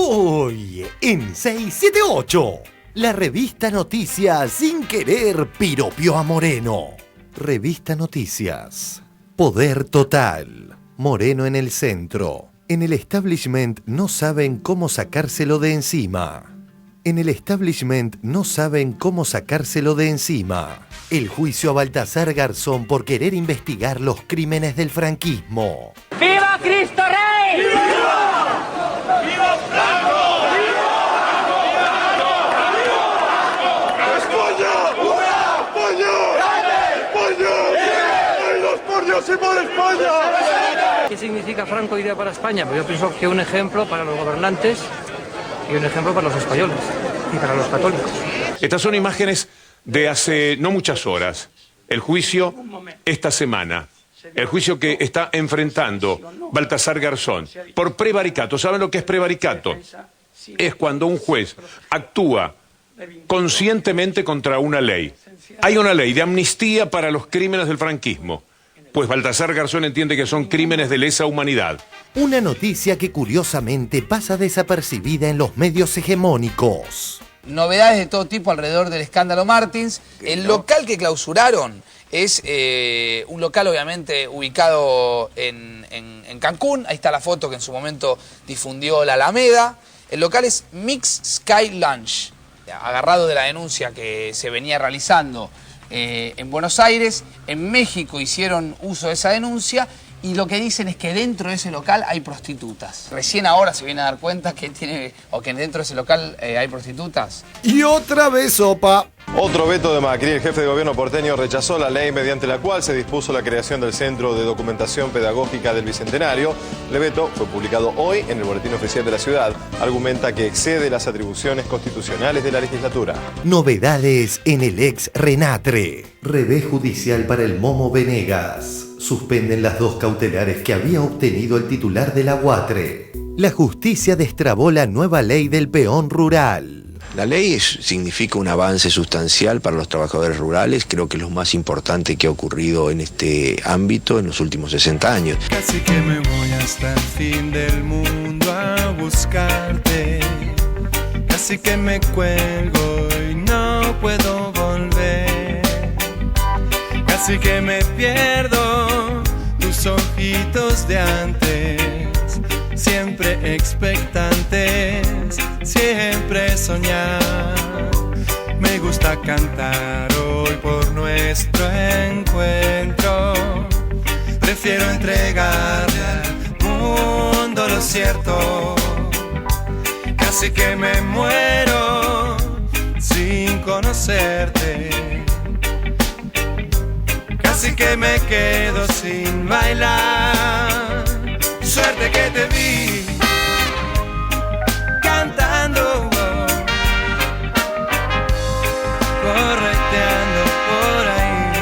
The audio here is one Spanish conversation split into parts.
Hoy en 678, la revista Noticias sin querer piropió a Moreno. Revista Noticias. Poder total. Moreno en el centro. En el establishment no saben cómo sacárselo de encima. En el establishment no saben cómo sacárselo de encima. El juicio a Baltasar Garzón por querer investigar los crímenes del franquismo. ¡Viva Cristo Rey! ¡Viva! ¡Viva Franco! ¡Viva! ¡España! ¡Pollo! ¡Ay, los pollos y por España! ¿Qué significa Franco hoy día para España? Pues yo pienso que un ejemplo para los gobernantes y un ejemplo para los españoles y para los católicos. Estas son imágenes de hace no muchas horas. El juicio esta semana. El juicio que está enfrentando Baltasar Garzón por prevaricato. ¿Saben lo que es prevaricato? Es cuando un juez actúa conscientemente contra una ley. Hay una ley de amnistía para los crímenes del franquismo. Pues Baltasar Garzón entiende que son crímenes de lesa humanidad. Una noticia que curiosamente pasa desapercibida en los medios hegemónicos. Novedades de todo tipo alrededor del escándalo Martins. El local que clausuraron es un local obviamente ubicado en Cancún. Ahí está la foto que en su momento difundió la Alameda. El local es Mix Sky Lounge. Agarrado de la denuncia que se venía realizando en Buenos Aires, en México hicieron uso de esa denuncia y lo que dicen es que dentro de ese local hay prostitutas. Recién ahora se viene a dar cuenta que dentro de ese local hay prostitutas. Y otra vez sopa. Otro veto de Macri. El jefe de gobierno porteño rechazó la ley mediante la cual se dispuso la creación del Centro de Documentación Pedagógica del Bicentenario. El veto fue publicado hoy en el Boletín Oficial de la Ciudad. Argumenta que excede las atribuciones constitucionales de la legislatura. Novedades en el ex Renatre. Revés judicial para el Momo Venegas. Suspenden las 2 cautelares que había obtenido el titular de la UATRE. La justicia destrabó la nueva ley del peón rural. La ley significa un avance sustancial para los trabajadores rurales, creo que es lo más importante que ha ocurrido en este ámbito en los últimos 60 años. Casi que me voy hasta el fin del mundo a buscarte, casi que me cuelgo y no puedo volver, casi que me pierdo tus ojitos de antes, siempre expectantes, siempre soñar. Me gusta cantar hoy por nuestro encuentro. Prefiero entregarle al mundo lo cierto. Casi que me muero sin conocerte. Casi que me quedo sin bailar. Suerte que te vi cantando, correteando por ahí.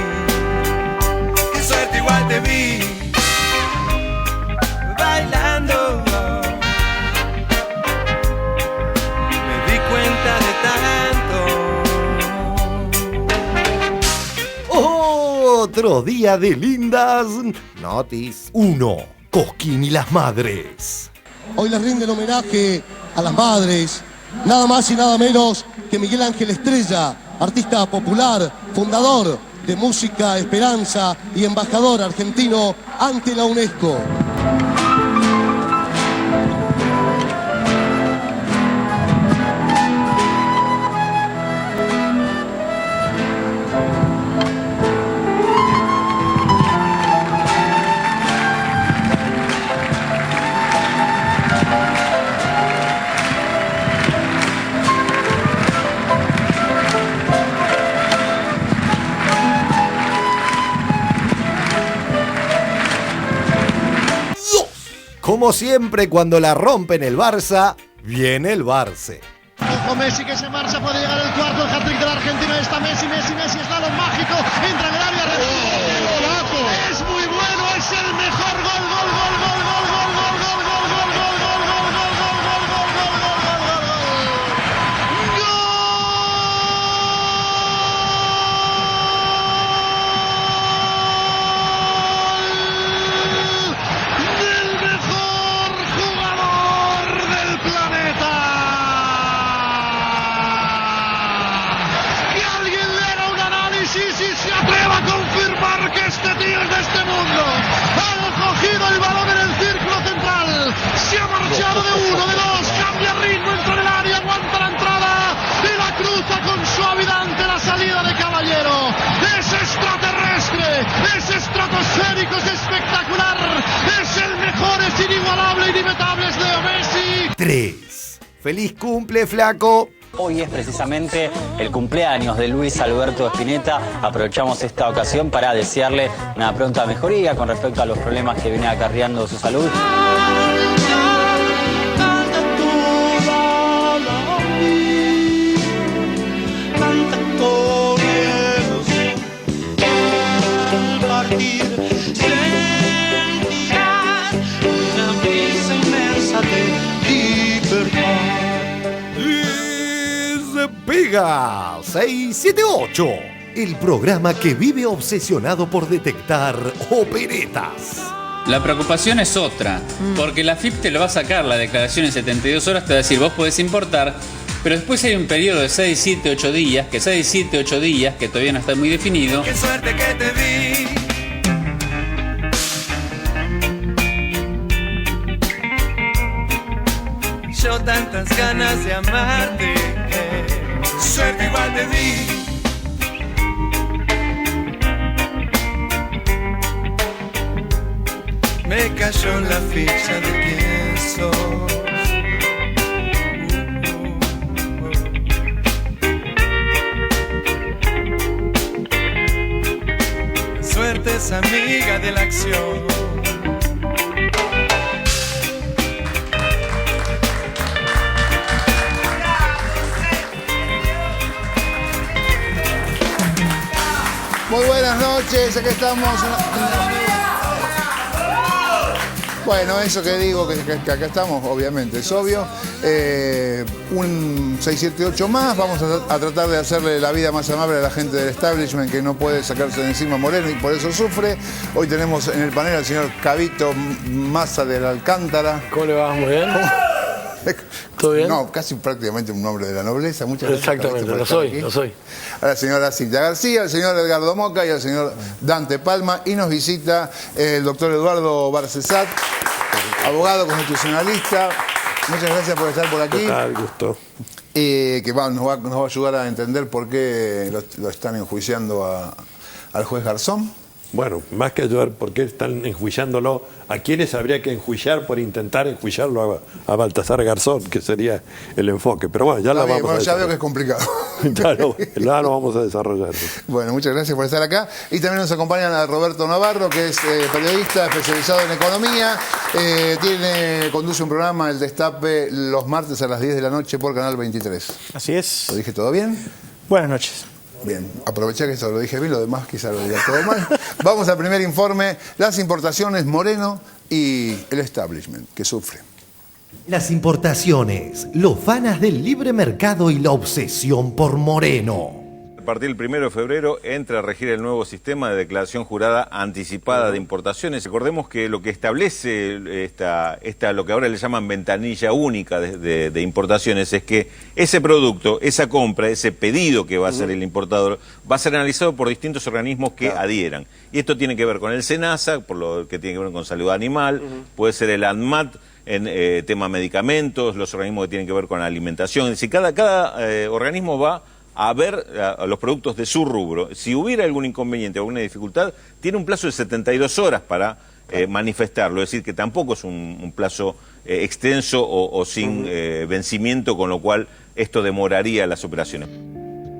Qué suerte, igual te vi bailando. Me di cuenta de tanto. Otro día de lindas Notis 1. Cosquín y las madres. Hoy les rinden homenaje a las madres, nada más y nada menos que Miguel Ángel Estrella, artista popular, fundador de Música Esperanza y embajador argentino ante la UNESCO. Como siempre, cuando la rompen el Barça, viene el Barça. Ojo Messi que se marcha, puede llegar el cuarto, el hat-trick de la Argentina. Está Messi, slalom mágico, entra en el área, golazo. Es muy bueno, es el mejor gol. Del mejor jugador del planeta. uno, de dos, cambia ritmo, entra en el área, aguanta la entrada y la cruza con suavidad ante la salida de Caballero. Es extraterrestre, es estratosférico, es espectacular, es el mejor, es inigualable, inimitable, es Leo Messi. 3. ¡Feliz cumple, flaco! Hoy es precisamente el cumpleaños de Luis Alberto Spinetta. Aprovechamos esta ocasión para desearle una pronta mejoría con respecto a los problemas que viene acarreando su salud. Pega 678, el programa que vive obsesionado por detectar operetas. La preocupación es otra, porque la AFIP te lo va a sacar la declaración en 72 horas, te va a decir vos podés importar, pero después hay un periodo de 6, 7, 8 días, que 6, 7, 8 días, que todavía no está muy definido. Qué suerte que te vi. Yo tantas ganas de amarte, suerte igual te di. Me cayó la ficha de quién sos. Suerte es amiga de la acción. Muy buenas noches, aquí estamos. Bueno, eso que digo, que acá estamos, obviamente, es obvio. Un 678 más, vamos a tratar de hacerle la vida más amable a la gente del establishment que no puede sacarse de encima Moreno y por eso sufre. Hoy tenemos en el panel al señor Cabito Massa de la Alcántara. ¿Cómo le va? Muy bien. ¿Todo bien? No, casi prácticamente un nombre de la nobleza. Muchas gracias. Exactamente, lo soy. A la señora Cintia García, al señor Edgardo Moca y al señor Dante Palma. Y nos visita el doctor Eduardo Barcesat, abogado constitucionalista. Muchas gracias por estar por aquí. Al gusto. Que nos va a ayudar a entender por qué lo están enjuiciando al juez Garzón. Bueno, más que ayudar, ¿por qué están enjuiciándolo? ¿A quiénes habría que enjuiciar por intentar enjuiciarlo a Baltasar Garzón? Que sería el enfoque. Pero bueno, ya lo vamos a desarrollar. Ya veo que es complicado. Claro, ya lo vamos a desarrollar. Bueno, muchas gracias por estar acá. Y también nos acompañan a Roberto Navarro, que es periodista especializado en economía. Conduce un programa, El Destape, los martes a las 10 de la noche por Canal 23. Así es. ¿Lo dije todo bien? Buenas noches. Bien, aproveché que eso lo dije bien, lo demás quizá lo diga todo mal. Vamos al primer informe, las importaciones Moreno y el establishment que sufre. Las importaciones, los fanas del libre mercado y la obsesión por Moreno. A partir del 1 de febrero entra a regir el nuevo sistema de declaración jurada anticipada de importaciones. Recordemos que lo que establece lo que ahora le llaman ventanilla única de importaciones es que ese producto, esa compra, ese pedido que va a hacer el importador, va a ser analizado por distintos organismos que adhieran. Y esto tiene que ver con el SENASA, por lo que tiene que ver con salud animal, puede ser el ANMAT en tema medicamentos, los organismos que tienen que ver con alimentación. Es decir, cada organismo va a ver a los productos de su rubro. Si hubiera algún inconveniente o alguna dificultad, tiene un plazo de 72 horas para manifestarlo. Es decir, que tampoco es un plazo extenso o sin vencimiento, con lo cual esto demoraría las operaciones.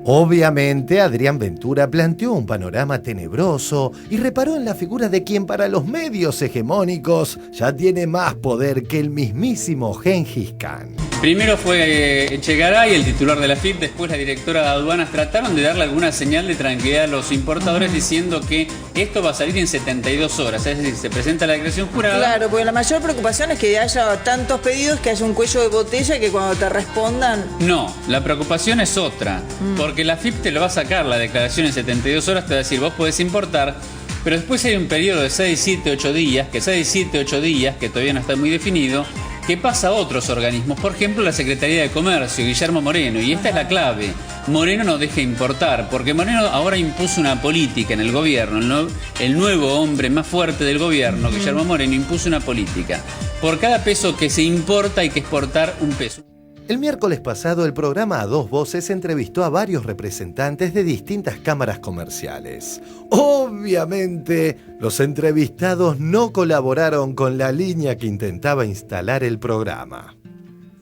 Obviamente, Adrián Ventura planteó un panorama tenebroso y reparó en la figura de quien para los medios hegemónicos ya tiene más poder que el mismísimo Gengis Khan. Primero fue Echegaray, el titular de la AFIP, después la directora de aduanas. Trataron de darle alguna señal de tranquilidad a los importadores diciendo que esto va a salir en 72 horas, es decir, se presenta la declaración jurada. Claro, porque la mayor preocupación es que haya tantos pedidos que haya un cuello de botella que cuando te respondan... No, la preocupación es otra, porque la AFIP te lo va a sacar la declaración en 72 horas, te va a decir vos podés importar, pero después hay un periodo de 6, 7, 8 días, que 6, 7, 8 días, que todavía no está muy definido, que pasa a otros organismos. Por ejemplo, la Secretaría de Comercio, Guillermo Moreno, y esta es la clave. Moreno no deja importar, porque Moreno ahora impuso una política en el gobierno. El nuevo hombre más fuerte del gobierno, Guillermo Moreno, impuso una política. Por cada peso que se importa hay que exportar un peso. El miércoles pasado, el programa A Dos Voces entrevistó a varios representantes de distintas cámaras comerciales. Obviamente, los entrevistados no colaboraron con la línea que intentaba instalar el programa.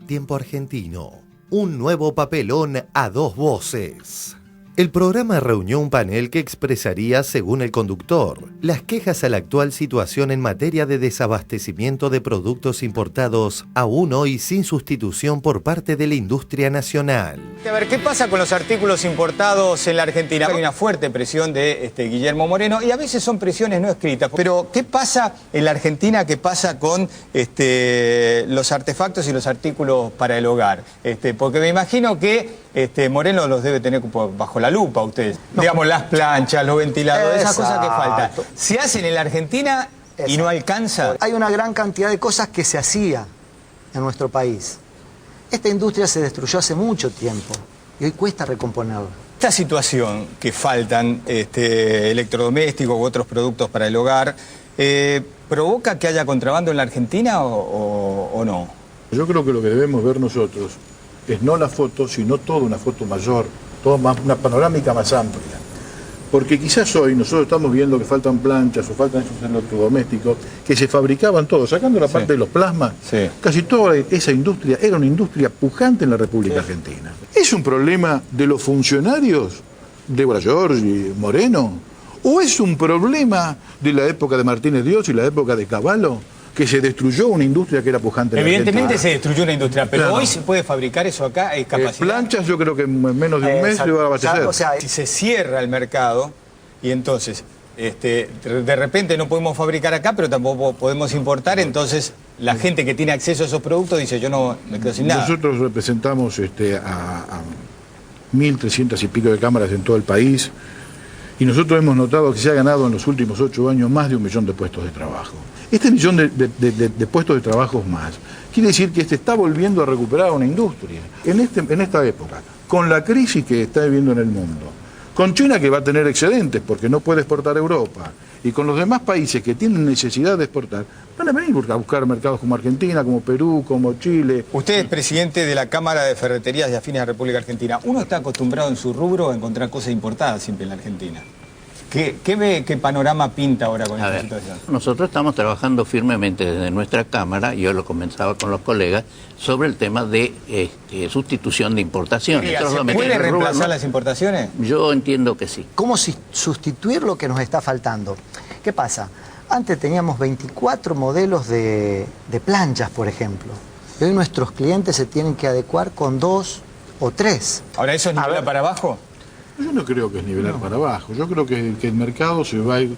Tiempo Argentino, un nuevo papelón a dos voces. El programa reunió un panel que expresaría, según el conductor, las quejas a la actual situación en materia de desabastecimiento de productos importados, aún hoy sin sustitución por parte de la industria nacional. A ver, ¿qué pasa con los artículos importados en la Argentina? Hay una fuerte presión de Guillermo Moreno y a veces son presiones no escritas. Pero, ¿qué pasa en la Argentina? ¿Qué pasa con los artefactos y los artículos para el hogar? Porque me imagino que Moreno los debe tener bajo la lupa ustedes. No. Digamos, las planchas, los ventiladores, esas cosas que faltan. ¿Se hacen en la Argentina y no alcanza? Hay una gran cantidad de cosas que se hacía en nuestro país. Esta industria se destruyó hace mucho tiempo y hoy cuesta recomponerla. Esta situación que faltan electrodomésticos u otros productos para el hogar, ¿provoca que haya contrabando en la Argentina o no? Yo creo que lo que debemos ver nosotros es no la foto, sino toda una foto mayor, toda una panorámica más amplia. Porque quizás hoy nosotros estamos viendo que faltan planchas o faltan esos electrodomésticos que se fabricaban todos, sacando la parte de los plasmas, casi toda esa industria era una industria pujante en la República Argentina. ¿Es un problema de los funcionarios, Débora Giorgi, Moreno? ¿O es un problema de la época de Martínez Dios y la época de Cavallo, que se destruyó una industria que era pujante en la Argentina? Evidentemente se destruyó una industria, pero claro, hoy se puede fabricar eso acá, hay capacidad. Planchas yo creo que en menos de un mes se va a abastecer. O sea, si se cierra el mercado y entonces de repente no podemos fabricar acá, pero tampoco podemos importar, entonces la gente que tiene acceso a esos productos dice yo no me quedo sin nada. Nosotros representamos a 1.300 y pico de cámaras en todo el país y nosotros hemos notado que se ha ganado en los últimos 8 años más de 1 millón de puestos de trabajo. Este millón de puestos de trabajo más quiere decir que está volviendo a recuperar una industria. En esta época, con la crisis que está viviendo en el mundo, con China que va a tener excedentes porque no puede exportar a Europa, y con los demás países que tienen necesidad de exportar, van a venir a buscar mercados como Argentina, como Perú, como Chile. Usted es presidente de la Cámara de Ferreterías y Afines de la República Argentina. Uno está acostumbrado en su rubro a encontrar cosas importadas siempre en la Argentina. ¿Qué panorama pinta ahora con esta situación? Nosotros estamos trabajando firmemente desde nuestra Cámara, yo lo comenzaba con los colegas, sobre el tema de sustitución de importaciones. ¿Se puede reemplazar las importaciones? Yo entiendo que sí. ¿Cómo sustituir lo que nos está faltando? ¿Qué pasa? Antes teníamos 24 modelos de planchas, por ejemplo. Y hoy nuestros clientes se tienen que adecuar con 2 o 3. ¿Ahora eso es nivelar para abajo? Yo no creo que es nivelar para abajo. Yo creo que el mercado se va a ir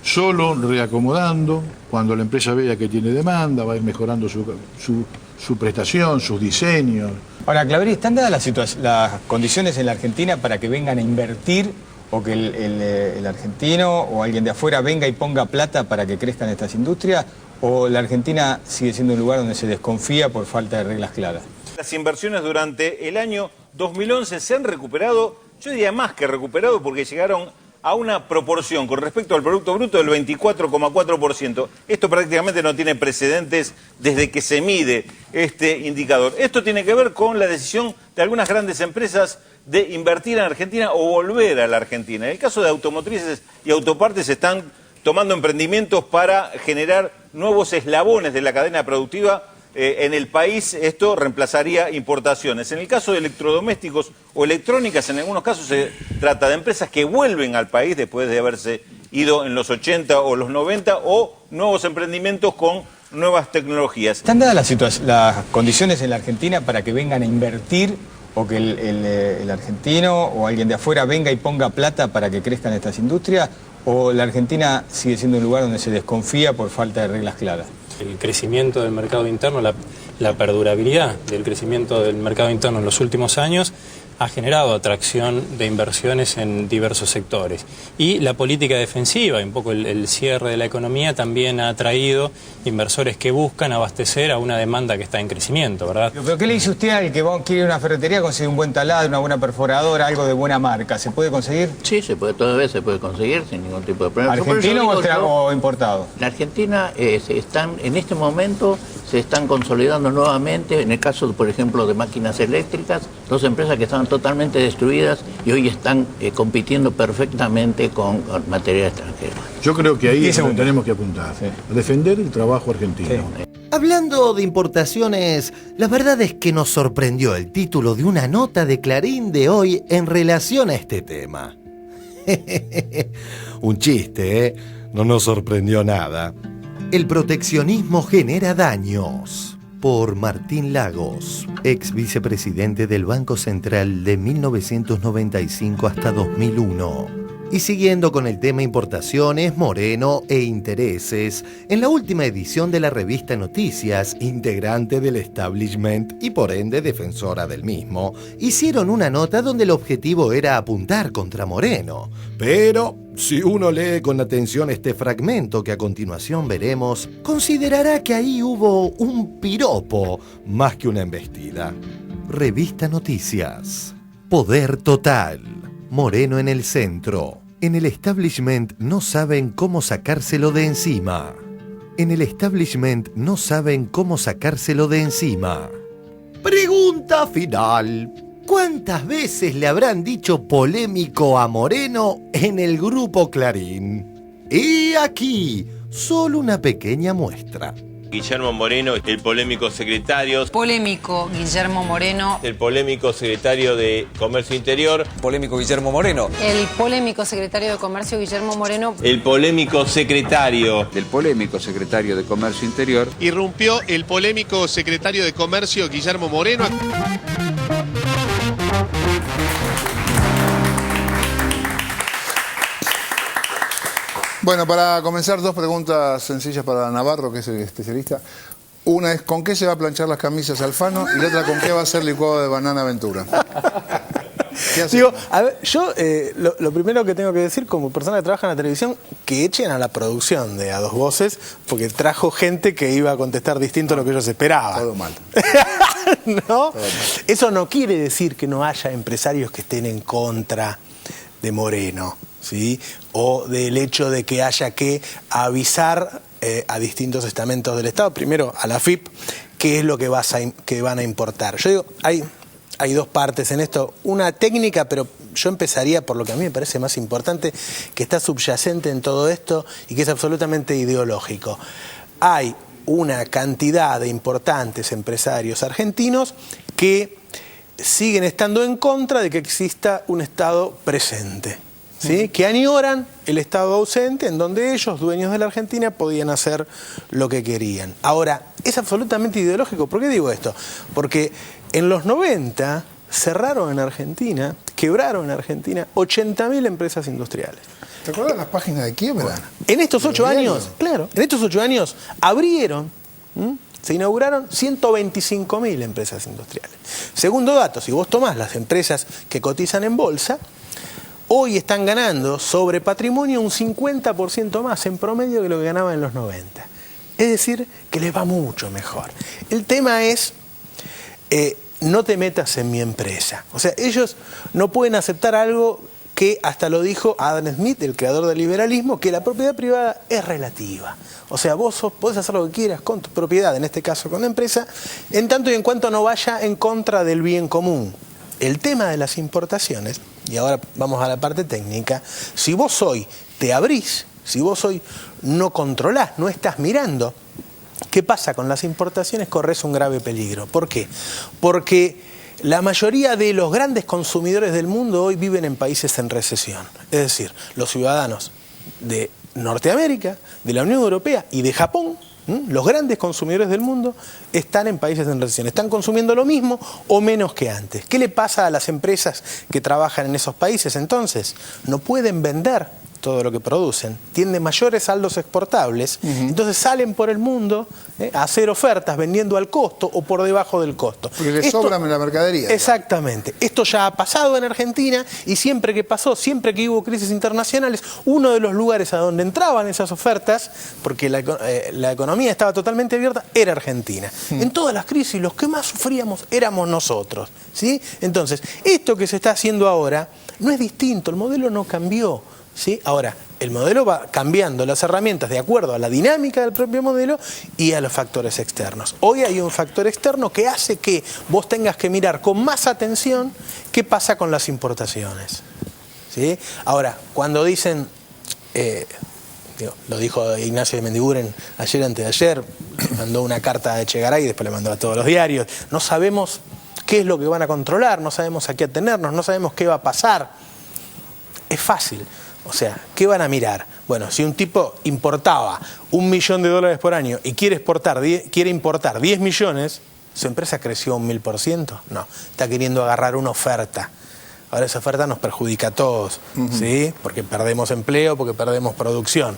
solo reacomodando. Cuando la empresa vea que tiene demanda, va a ir mejorando su prestación, sus diseños. Ahora, Claverí, ¿están dadas las condiciones en la Argentina para que vengan a invertir o que el argentino o alguien de afuera venga y ponga plata para que crezcan estas industrias? ¿O la Argentina sigue siendo un lugar donde se desconfía por falta de reglas claras? Las inversiones durante el año 2011 se han recuperado, yo diría más que recuperado, porque llegaron a una proporción con respecto al Producto Bruto del 24,4%. Esto prácticamente no tiene precedentes desde que se mide este indicador. Esto tiene que ver con la decisión de algunas grandes empresas de invertir en Argentina o volver a la Argentina. En el caso de automotrices y autopartes están tomando emprendimientos para generar nuevos eslabones de la cadena productiva en el país. Esto reemplazaría importaciones. En el caso de electrodomésticos o electrónicas, en algunos casos se trata de empresas que vuelven al país después de haberse ido en los 80 o los 90, o nuevos emprendimientos con nuevas tecnologías. ¿Están dadas las condiciones en la Argentina para que vengan a invertir o que el argentino o alguien de afuera venga y ponga plata para que crezcan estas industrias? ¿O la Argentina sigue siendo un lugar donde se desconfía por falta de reglas claras? El crecimiento del mercado interno, la perdurabilidad del crecimiento del mercado interno en los últimos años ha generado atracción de inversiones en diversos sectores. Y la política defensiva, y un poco el cierre de la economía, también ha atraído inversores que buscan abastecer a una demanda que está en crecimiento, ¿verdad? ¿Pero qué le dice usted al que quiere una ferretería, conseguir un buen taladro, una buena perforadora, algo de buena marca? ¿Se puede conseguir? Sí, todavía se puede conseguir sin ningún tipo de problema. ¿Argentino o importado? En Argentina en este momento se están consolidando nuevamente, en el caso, por ejemplo, de máquinas eléctricas, dos empresas que estaban totalmente destruidas y hoy están compitiendo perfectamente con material extranjero. Yo creo que ahí es donde tenemos que apuntar, a defender el trabajo argentino. Hablando de importaciones, la verdad es que nos sorprendió el título de una nota de Clarín de hoy en relación a este tema. Un chiste, ¿eh? No nos sorprendió nada. El proteccionismo genera daños. Por Martín Lagos, ex vicepresidente del Banco Central de 1995 hasta 2001. Y siguiendo con el tema importaciones, Moreno e intereses, en la última edición de la revista Noticias, integrante del establishment y por ende defensora del mismo, hicieron una nota donde el objetivo era apuntar contra Moreno. Pero si uno lee con atención este fragmento que a continuación veremos, considerará que ahí hubo un piropo más que una embestida. Revista Noticias. Poder total. Moreno en el centro. En el establishment no saben cómo sacárselo de encima. En el establishment no saben cómo sacárselo de encima. Pregunta final. ¿Cuántas veces le habrán dicho polémico a Moreno en el grupo Clarín? Y aquí, solo una pequeña muestra. Guillermo Moreno, el polémico secretario. Polémico Guillermo Moreno. El polémico secretario de Comercio Interior. Polémico Guillermo Moreno. El polémico secretario de Comercio Guillermo Moreno. El polémico secretario. Del polémico secretario de Comercio Interior. Irrumpió el polémico secretario de Comercio Guillermo Moreno. Bueno, para comenzar, dos preguntas sencillas para Navarro, que es el especialista. Una es, ¿con qué se va a planchar las camisas Alfano? Y la otra, ¿con qué va a ser licuado de banana Aventura? Digo, a ver, yo lo primero que tengo que decir como persona que trabaja en la televisión, que echen a la producción de A Dos Voces, porque trajo gente que iba a contestar distinto a lo que ellos esperaban. Todo mal. ¿No? Todo mal. Eso no quiere decir que no haya empresarios que estén en contra de Moreno, ¿sí? O del hecho de que haya que avisar a distintos estamentos del Estado, primero a la AFIP, qué es lo que van a importar. Yo digo, hay dos partes en esto, una técnica, pero yo empezaría por lo que a mí me parece más importante, que está subyacente en todo esto y que es absolutamente ideológico. Hay una cantidad de importantes empresarios argentinos que siguen estando en contra de que exista un Estado presente, ¿sí? Que añoran el Estado ausente, en donde ellos, dueños de la Argentina, podían hacer lo que querían. Ahora, es absolutamente ideológico. ¿Por qué digo esto? Porque en los 90 cerraron en Argentina, quebraron en Argentina 80.000 empresas industriales. ¿Te acuerdas las páginas de quiebra? Bueno, en estos 8 años, claro, en estos 8 años abrieron, se inauguraron 125.000 empresas industriales. Segundo dato, si vos tomás las empresas que cotizan en bolsa, hoy están ganando sobre patrimonio un 50% más en promedio que lo que ganaban en los 90. Es decir, que les va mucho mejor. El tema es, no te metas en mi empresa. O sea, ellos no pueden aceptar algo que hasta lo dijo Adam Smith, el creador del liberalismo, que la propiedad privada es relativa. O sea, vos podés hacer lo que quieras con tu propiedad, en este caso con la empresa, en tanto y en cuanto no vaya en contra del bien común. El tema de las importaciones, y ahora vamos a la parte técnica, si vos hoy te abrís, si vos hoy no controlás, no estás mirando, ¿qué pasa con las importaciones? Corres un grave peligro. ¿Por qué? Porque la mayoría de los grandes consumidores del mundo hoy viven en países en recesión. Es decir, los ciudadanos de Norteamérica, de la Unión Europea y de Japón, los grandes consumidores del mundo están en países en recesión. Están consumiendo lo mismo o menos que antes. ¿Qué le pasa a las empresas que trabajan en esos países entonces? No pueden vender todo lo que producen, tienen mayores saldos exportables, entonces salen por el mundo a hacer ofertas vendiendo al costo o por debajo del costo. Porque les sobra la mercadería. Exactamente. Esto ya ha pasado en Argentina y siempre que pasó, siempre que hubo crisis internacionales, uno de los lugares a donde entraban esas ofertas, porque la economía estaba totalmente abierta, era Argentina. En todas las crisis los que más sufríamos éramos nosotros, ¿sí? Entonces, esto que se está haciendo ahora no es distinto, el modelo no cambió, ¿sí? Ahora, el modelo va cambiando las herramientas de acuerdo a la dinámica del propio modelo y a los factores externos. Hoy hay un factor externo que hace que vos tengas que mirar con más atención qué pasa con las importaciones, ¿sí? Ahora, cuando dicen, lo dijo Ignacio de Mendiguren ayer, antes de ayer, mandó una carta a Echegaray y después le mandó a todos los diarios, no sabemos qué es lo que van a controlar, no sabemos a qué atenernos, no sabemos qué va a pasar. Es fácil. O sea, ¿qué van a mirar? Bueno, si un tipo importaba $1 millón por año y quiere importar 10 millones, ¿su empresa creció un 1000%? No, está queriendo agarrar una oferta. Ahora esa oferta nos perjudica a todos, ¿sí? Porque perdemos empleo, porque perdemos producción.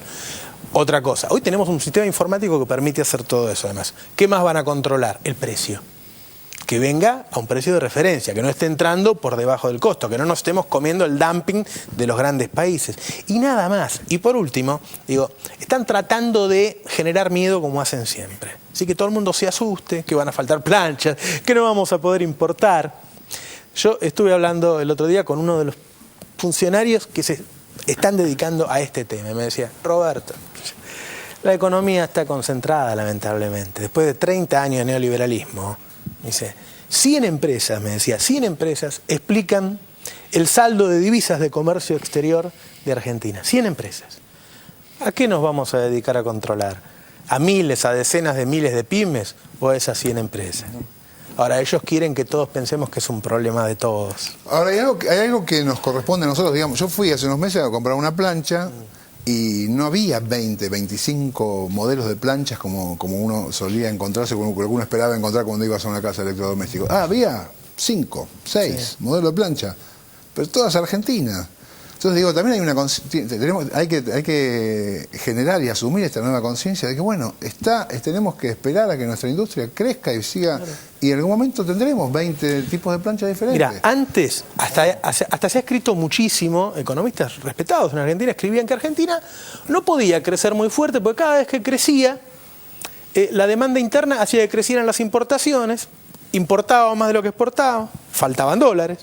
Otra cosa, hoy tenemos un sistema informático que permite hacer todo eso además. ¿Qué más van a controlar? El precio. Que venga a un precio de referencia, que no esté entrando por debajo del costo, que no nos estemos comiendo el dumping de los grandes países. Y nada más. Y por último, están tratando de generar miedo como hacen siempre. Así que todo el mundo se asuste, que van a faltar planchas, que no vamos a poder importar. Yo estuve hablando el otro día con uno de los funcionarios que se están dedicando a este tema. Y me decía, Roberto, la economía está concentrada lamentablemente. Después de 30 años de neoliberalismo, dice, 100 empresas, me decía, 100 empresas explican el saldo de divisas de comercio exterior de Argentina. 100 empresas. ¿A qué nos vamos a dedicar a controlar? ¿A miles, a decenas de miles de pymes o a esas 100 empresas? Ahora, ellos quieren que todos pensemos que es un problema de todos. Ahora, hay algo que nos corresponde a nosotros, digamos. Yo fui hace unos meses a comprar una plancha y no había 20, 25 modelos de planchas como uno solía encontrarse, como uno esperaba encontrar cuando ibas a una casa de electrodomésticos. Había 5, 6 modelos de plancha, pero todas argentinas. Entonces digo, también hay que generar y asumir esta nueva conciencia de que, bueno, tenemos que esperar a que nuestra industria crezca y siga, y en algún momento tendremos 20 tipos de planchas diferentes. Mira, antes, hasta se ha escrito muchísimo, economistas respetados en Argentina escribían que Argentina no podía crecer muy fuerte, porque cada vez que crecía, la demanda interna hacía que crecieran las importaciones, importaba más de lo que exportaba, faltaban dólares.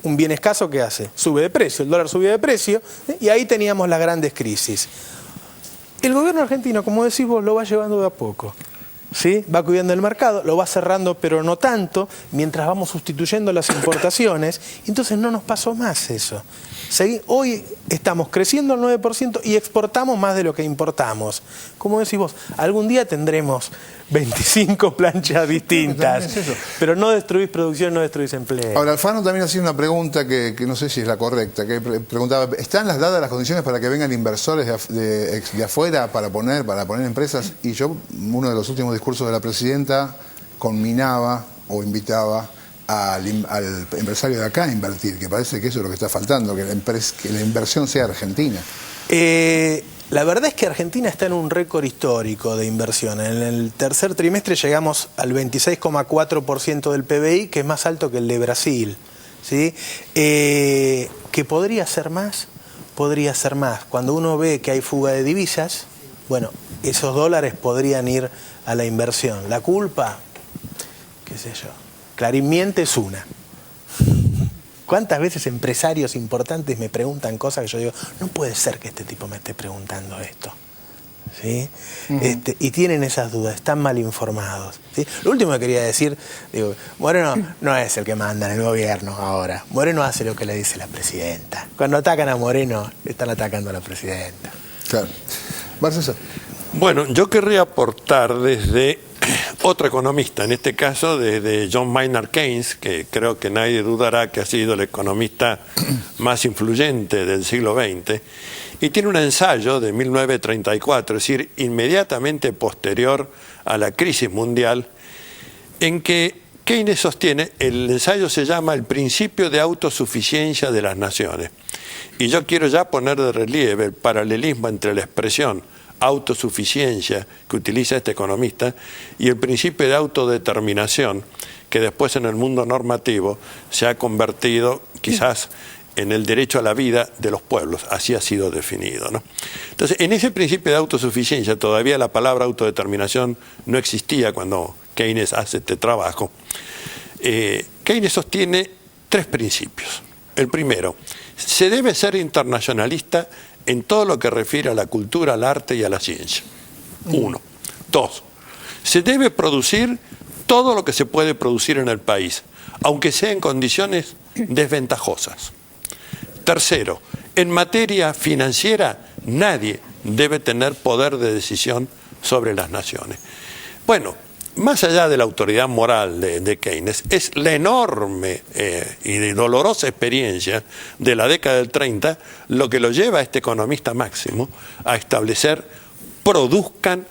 Un bien escaso, ¿qué hace? Sube de precio, el dólar subía de precio, y ahí teníamos las grandes crisis. El gobierno argentino, como decís vos, lo va llevando de a poco, ¿sí? Va cuidando el mercado, lo va cerrando, pero no tanto, mientras vamos sustituyendo las importaciones, entonces no nos pasó más eso. Hoy estamos creciendo al 9% y exportamos más de lo que importamos. Como decís vos, algún día tendremos 25 planchas distintas, pero no destruís producción, no destruís empleo. Ahora, Alfano también hacía una pregunta que no sé si es la correcta, que preguntaba, ¿están dadas las condiciones para que vengan inversores de afuera para poner empresas? Y yo, uno de los últimos discursos de la presidenta, conminaba o invitaba al empresario de acá a invertir, que parece que eso es lo que está faltando, que la inversión sea argentina. La verdad es que Argentina está en un récord histórico de inversión. En el tercer trimestre llegamos al 26,4% del PBI, que es más alto que el de Brasil, ¿sí? ¿Que podría ser más? Podría ser más. Cuando uno ve que hay fuga de divisas, bueno, esos dólares podrían ir a la inversión. La culpa, qué sé yo, Clarín miente es una. ¿Cuántas veces empresarios importantes me preguntan cosas que yo digo, no puede ser que este tipo me esté preguntando esto? ¿Sí? Y tienen esas dudas, están mal informados, ¿sí? Lo último que quería decir, digo, Moreno no es el que manda en el gobierno ahora. Moreno hace lo que le dice la presidenta. Cuando atacan a Moreno, están atacando a la presidenta. Claro. Marcelo. Bueno, yo querría aportar desde otro economista, en este caso desde John Maynard Keynes, que creo que nadie dudará que ha sido el economista más influyente del siglo XX, y tiene un ensayo de 1934, es decir, inmediatamente posterior a la crisis mundial, en que Keynes sostiene, el ensayo se llama El principio de autosuficiencia de las naciones, Y yo quiero ya poner de relieve el paralelismo entre la expresión autosuficiencia que utiliza este economista y el principio de autodeterminación que después en el mundo normativo se ha convertido quizás en el derecho a la vida de los pueblos, así ha sido definido, ¿no? Entonces, en ese principio de autosuficiencia, todavía la palabra autodeterminación no existía cuando Keynes hace este trabajo. Keynes sostiene 3 principios. El primero, se debe ser internacionalista en todo lo que refiere a la cultura, al arte y a la ciencia. 1. 2. Se debe producir todo lo que se puede producir en el país, aunque sea en condiciones desventajosas. 3. En materia financiera, nadie debe tener poder de decisión sobre las naciones. Bueno, más allá de la autoridad moral de Keynes, es la enorme y dolorosa experiencia de la década del 30 lo que lo lleva a este economista máximo a establecer: produzcan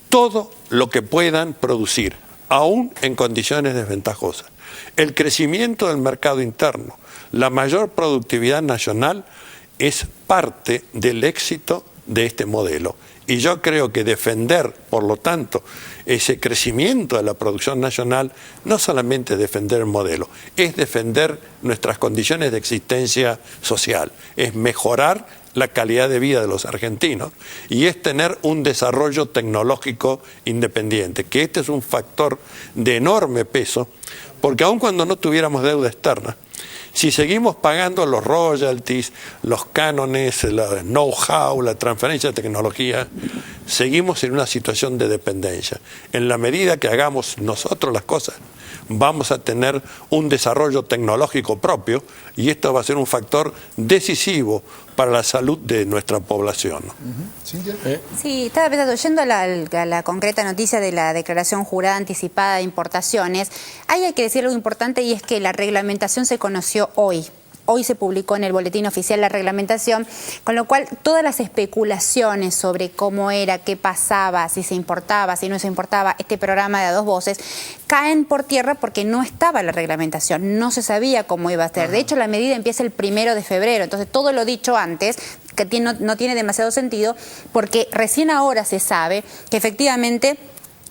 todo lo que puedan producir, aún en condiciones desventajosas. El crecimiento del mercado interno, la mayor productividad nacional es parte del éxito de este modelo. Y yo creo que defender, por lo tanto, ese crecimiento de la producción nacional, no solamente defender el modelo, es defender nuestras condiciones de existencia social, es mejorar la calidad de vida de los argentinos y es tener un desarrollo tecnológico independiente, que este es un factor de enorme peso, porque aun cuando no tuviéramos deuda externa, si seguimos pagando los royalties, los cánones, el know-how, la transferencia de tecnología, seguimos en una situación de dependencia. En la medida que hagamos nosotros las cosas, vamos a tener un desarrollo tecnológico propio y esto va a ser un factor decisivo para la salud de nuestra población. ¿Cintia? Sí, estaba pensando, yendo a la concreta noticia de la declaración jurada anticipada de importaciones, ahí hay que decir algo importante y es que la reglamentación se conoció hoy. Hoy se publicó en el boletín oficial la reglamentación, con lo cual todas las especulaciones sobre cómo era, qué pasaba, si se importaba, si no se importaba, este programa de a 2 voces, caen por tierra porque no estaba la reglamentación, no se sabía cómo iba a ser. De hecho, la medida empieza el 1 de febrero, entonces todo lo dicho antes que no tiene demasiado sentido porque recién ahora se sabe que efectivamente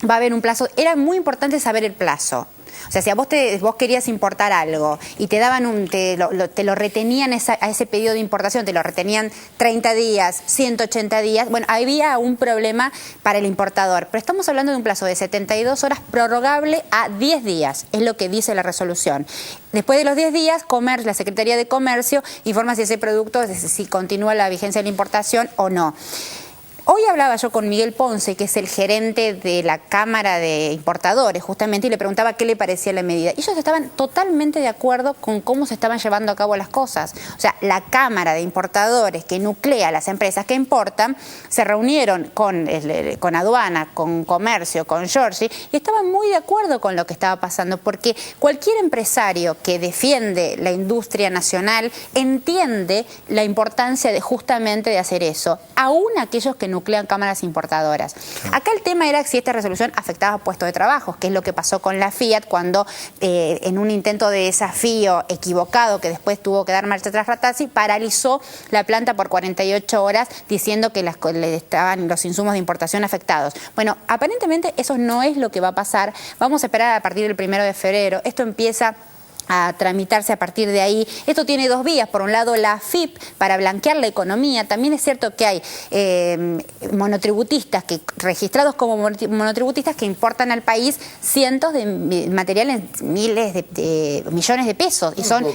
va a haber un plazo. Era muy importante saber el plazo. O sea, si vos querías importar algo y te daban te lo retenían a ese pedido de importación, te lo retenían 30 días, 180 días, bueno, había un problema para el importador. Pero estamos hablando de un plazo de 72 horas prorrogable a 10 días, es lo que dice la resolución. Después de los 10 días, la Secretaría de Comercio informa si ese producto, si continúa la vigencia de la importación o no. Hoy hablaba yo con Miguel Ponce, que es el gerente de la Cámara de Importadores, justamente, y le preguntaba qué le parecía la medida. Y ellos estaban totalmente de acuerdo con cómo se estaban llevando a cabo las cosas. O sea, la Cámara de Importadores, que nuclea a las empresas que importan, se reunieron con aduana, con comercio, con Giorgi, y estaban muy de acuerdo con lo que estaba pasando, porque cualquier empresario que defiende la industria nacional entiende la importancia justamente de hacer eso, aún aquellos que nuclean cámaras importadoras. Acá el tema era si esta resolución afectaba a puestos de trabajo, que es lo que pasó con la Fiat cuando en un intento de desafío equivocado que después tuvo que dar marcha atrás Ratazzi, paralizó la planta por 48 horas diciendo que estaban los insumos de importación afectados. Bueno, aparentemente eso no es lo que va a pasar. Vamos a esperar a partir del 1 de febrero. Esto empieza a tramitarse a partir de ahí. Esto tiene 2 vías. Por un lado, la AFIP, para blanquear la economía. También es cierto que hay monotributistas registrados como monotributistas que importan al país cientos de materiales, miles de millones de pesos. Y son...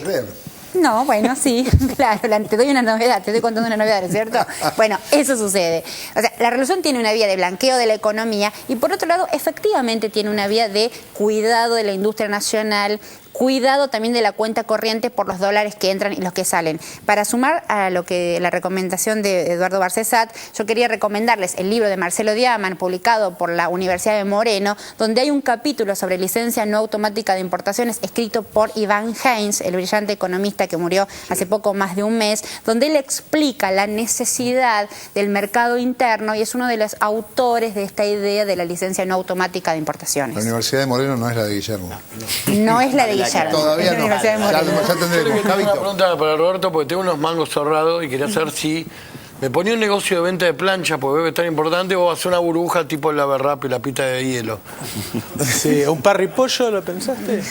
No, bueno, sí, claro, te doy una novedad, te estoy contando una novedad, ¿no es cierto? Bueno, eso sucede. O sea, la resolución tiene una vía de blanqueo de la economía y por otro lado, efectivamente tiene una vía de cuidado de la industria nacional, cuidado también de la cuenta corriente por los dólares que entran y los que salen. Para sumar a la recomendación de Eduardo Barcesat, yo quería recomendarles el libro de Marcelo Diaman, publicado por la Universidad de Moreno, donde hay un capítulo sobre licencia no automática de importaciones, escrito por Iván Heinz, el brillante economista que murió hace poco más de un mes, donde él explica la necesidad del mercado interno y es uno de los autores de esta idea de la licencia no automática de importaciones. La Universidad de Moreno no es la de Guillermo. No es la de Guillermo. Todavía no. Universidad de Moreno. Ya tendremos. Una Javito. pregunta para Roberto, porque tengo unos mangos cerrados y quería saber si me ponía un negocio de venta de planchas, porque veo que es tan importante, o hacer una burbuja tipo la Berrap y la pita de hielo. Sí, ¿un parripollo lo pensaste?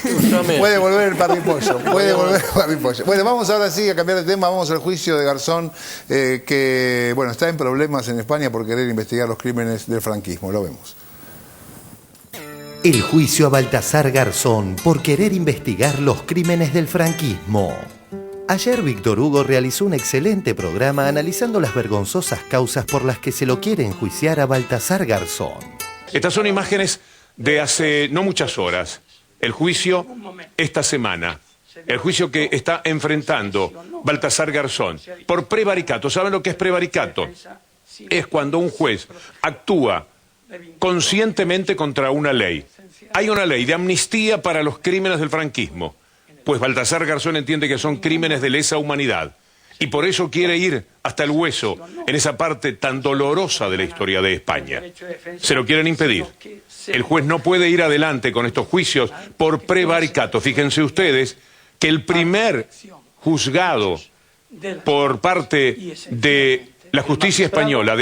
Puede volver el parripollo. Puede volver el parripollo. Bueno, vamos ahora sí a cambiar de tema. Vamos al juicio de Garzón, que bueno, está en problemas en España por querer investigar los crímenes del franquismo. Lo vemos. El juicio a Baltasar Garzón por querer investigar los crímenes del franquismo. Ayer Víctor Hugo realizó un excelente programa analizando las vergonzosas causas por las que se lo quiere enjuiciar a Baltasar Garzón. Estas son imágenes de hace no muchas horas. El juicio esta semana. El juicio que está enfrentando Baltasar Garzón por prevaricato. ¿Saben lo que es prevaricato? Es cuando un juez actúa conscientemente contra una ley. Hay una ley de amnistía para los crímenes del franquismo. Pues Baltasar Garzón entiende que son crímenes de lesa humanidad y por eso quiere ir hasta el hueso en esa parte tan dolorosa de la historia de España. Se lo quieren impedir. El juez no puede ir adelante con estos juicios por prevaricato. Fíjense ustedes que el primer juzgado por parte de la justicia española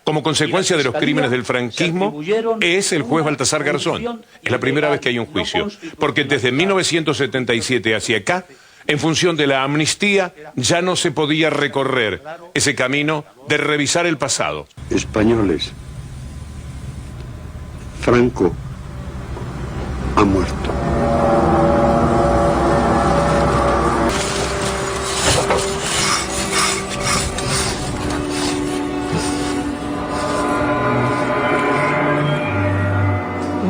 como consecuencia de los crímenes del franquismo es el juez Baltasar Garzón. Es la primera vez que hay un juicio, porque desde 1977 hacia acá, en función de la amnistía, ya no se podía recorrer ese camino de revisar el pasado. Españoles, Franco ha muerto.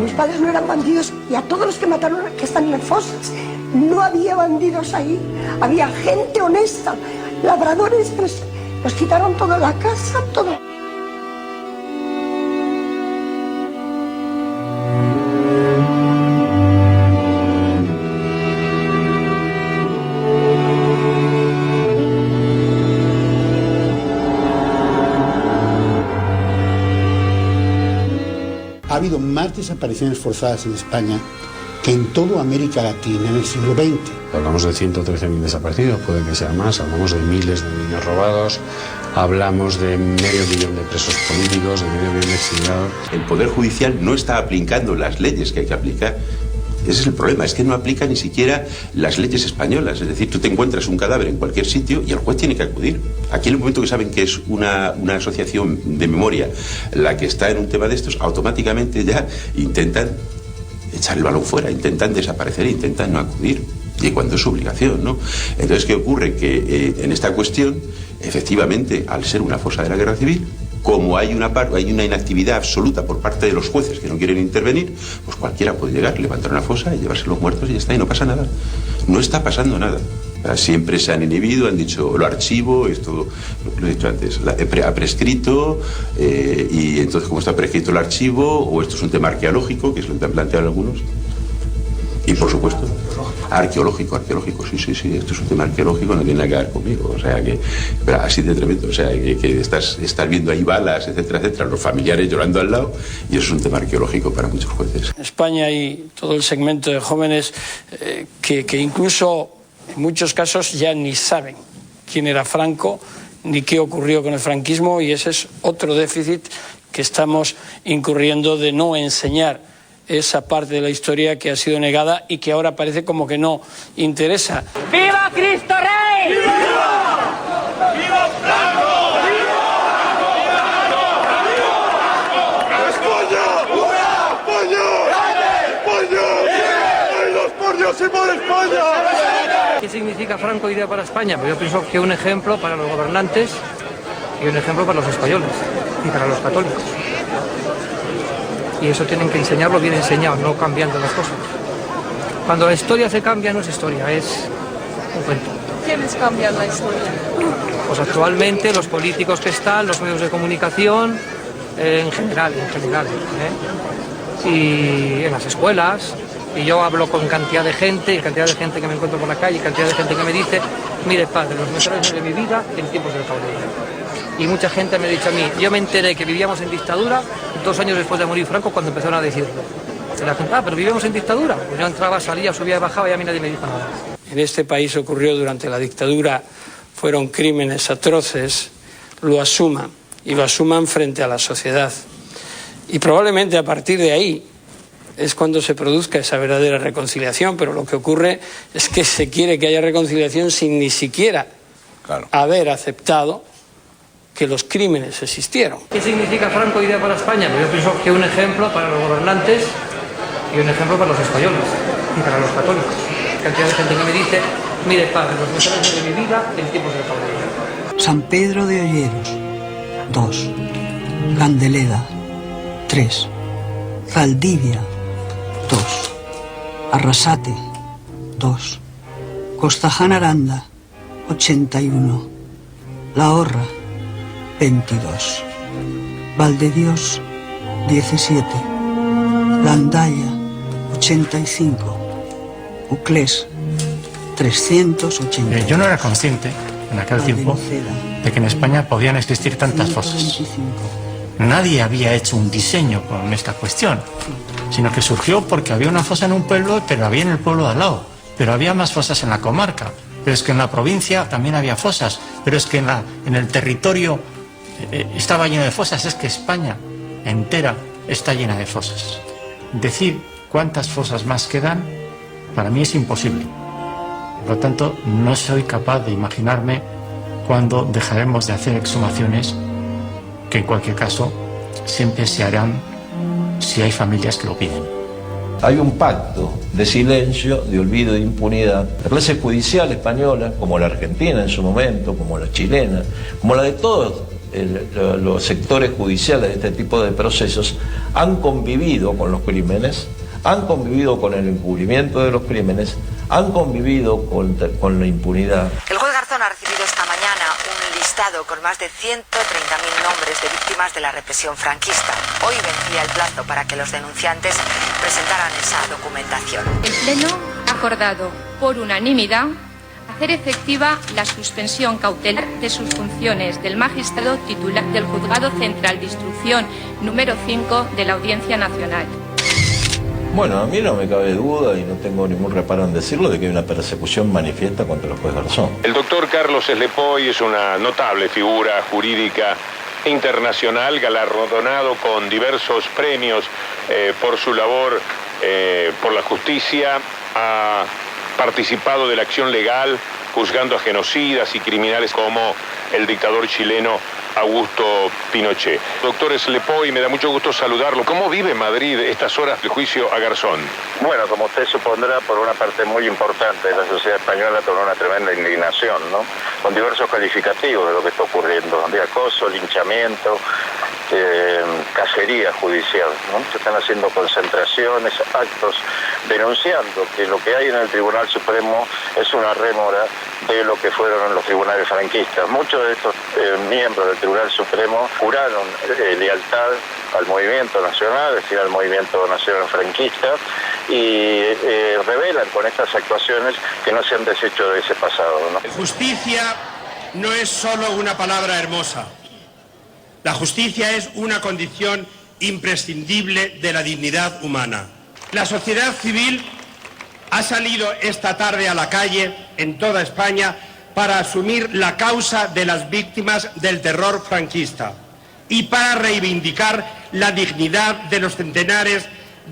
Mis padres no eran bandidos y a todos los que mataron que están en las fosas no había bandidos ahí, había gente honesta, labradores, pues nos quitaron toda la casa, todo. Ha habido más desapariciones forzadas en España que en toda América Latina en el siglo XX. Hablamos de 113.000 desaparecidos, pueden que sean más, hablamos de miles de niños robados, hablamos de medio millón de presos políticos, de medio millón de exiliados. El Poder Judicial no está aplicando las leyes que hay que aplicar. Ese es el problema, es que no aplica ni siquiera las leyes españolas. Es decir, tú te encuentras un cadáver en cualquier sitio y el juez tiene que acudir. Aquí en el momento que saben que es una asociación de memoria la que está en un tema de estos, automáticamente ya intentan echar el balón fuera, intentan desaparecer, intentan no acudir. Y cuando es su obligación, ¿no? Entonces, ¿qué ocurre? Que en esta cuestión, efectivamente, al ser una fosa de la guerra civil, como hay una inactividad absoluta por parte de los jueces que no quieren intervenir, pues cualquiera puede llegar, levantar una fosa y llevarse los muertos y ya está, y no pasa nada. No está pasando nada. Siempre se han inhibido, han dicho lo archivo, esto lo he dicho antes, ha prescrito, y entonces como está prescrito el archivo, o esto es un tema arqueológico, que es lo que han planteado algunos, y por supuesto arqueológico, sí, esto es un tema arqueológico, no tiene nada que ver conmigo, o sea que, pero así de tremendo, o sea que estás viendo ahí balas, etcétera, los familiares llorando al lado, y eso es un tema arqueológico para muchos jueces. En España hay todo el segmento de jóvenes que incluso en muchos casos ya ni saben quién era Franco, ni qué ocurrió con el franquismo, y ese es otro déficit que estamos incurriendo de no enseñar esa parte de la historia que ha sido negada y que ahora parece como que no interesa. ¡Viva Cristo Rey! ¡Viva! ¡Viva Franco! ¿Qué significa Franco idea para España? Pues yo pienso que un ejemplo para los gobernantes y un ejemplo para los españoles y para los católicos. Y eso tienen que enseñarlo bien enseñado, no cambiando las cosas. Cuando la historia se cambia, no es historia, es un cuento. ¿Quiénes cambian la historia? Pues actualmente los políticos que están, los medios de comunicación, en general. Y en las escuelas. Y yo hablo con cantidad de gente que me encuentro por la calle, cantidad de gente que me dice, mire padre, los mejores años de mi vida en tiempos de caudillo. Y mucha gente me ha dicho a mí, yo me enteré que vivíamos en dictadura 2 años después de morir Franco cuando empezaron a decirlo. de la gente, pero vivimos en dictadura. Pues yo entraba, salía, subía y bajaba y a mí nadie me dijo nada. En este país ocurrió durante la dictadura, fueron crímenes atroces, lo asuman y lo asuman frente a la sociedad. Y probablemente a partir de ahí es cuando se produzca esa verdadera reconciliación, pero lo que ocurre es que se quiere que haya reconciliación sin ni siquiera haber aceptado que los crímenes existieron. ¿Qué significa Franco idea para España? Pues yo pienso que un ejemplo para los gobernantes y un ejemplo para los españoles y para los católicos. Cantidad de gente que me dice, mire padre, los mejores años de mi vida en tiempos de Pablo. San Pedro de Olleros, 2. Candeleda, 3. Zaldivia, 2. Arrasate, 2. Costajana Aranda, 81. La Horra, 22. Valdedios, 17. Landaya, 85. Uclés, 380. Yo no era consciente en aquel tiempo de que en España podían existir tantas fosas. Nadie había hecho un diseño con esta cuestión, sino que surgió porque había una fosa en un pueblo, pero había en el pueblo de al lado, pero había más fosas en la comarca, pero es que en la provincia también había fosas, pero es que en el territorio estaba lleno de fosas. Es que España entera está llena de fosas. Decir cuántas fosas más quedan, para mí es imposible. Por lo tanto, no soy capaz de imaginarme cuándo dejaremos de hacer exhumaciones, que en cualquier caso siempre se harán si hay familias que lo piden. Hay un pacto de silencio, de olvido, de impunidad. La clase judicial española, como la argentina en su momento, como la chilena, como la de todos los sectores judiciales de este tipo de procesos, han convivido con los crímenes, han convivido con el encubrimiento de los crímenes, han convivido con la impunidad. El juez Garzón ha recibido esta mañana un listado con más de 130.000 nombres de víctimas de la represión franquista. Hoy vencía el plazo para que los denunciantes presentaran esa documentación. El Pleno ha acordado por unanimidad hacer efectiva la suspensión cautelar de sus funciones del magistrado titular del Juzgado Central de Instrucción número 5 de la Audiencia Nacional. Bueno, a mí no me cabe duda y no tengo ningún reparo en decirlo de que hay una persecución manifiesta contra el juez Garzón. El doctor Carlos Slepoy es una notable figura jurídica internacional, galardonado con diversos premios por su labor por la justicia. Ha participado de la acción legal juzgando a genocidas y criminales como el dictador chileno Augusto Pinochet. Doctor Slepoy, me da mucho gusto saludarlo. ¿Cómo vive Madrid estas horas del juicio a Garzón? Bueno, como usted supondrá, por una parte muy importante de la sociedad española, con una tremenda indignación, ¿no? Con diversos calificativos de lo que está ocurriendo, de acoso, linchamiento, cacería judicial, ¿no? Se están haciendo concentraciones, actos, denunciando que lo que hay en el Tribunal Supremo es una rémora de lo que fueron los tribunales franquistas. Muchos de estos miembros del Tribunal Supremo juraron lealtad al movimiento nacional, es decir, al movimiento nacional franquista, y revelan con estas actuaciones que no se han deshecho de ese pasado, ¿no? Justicia no es solo una palabra hermosa. La justicia es una condición imprescindible de la dignidad humana. La sociedad civil ha salido esta tarde a la calle en toda España para asumir la causa de las víctimas del terror franquista y para reivindicar la dignidad de los centenares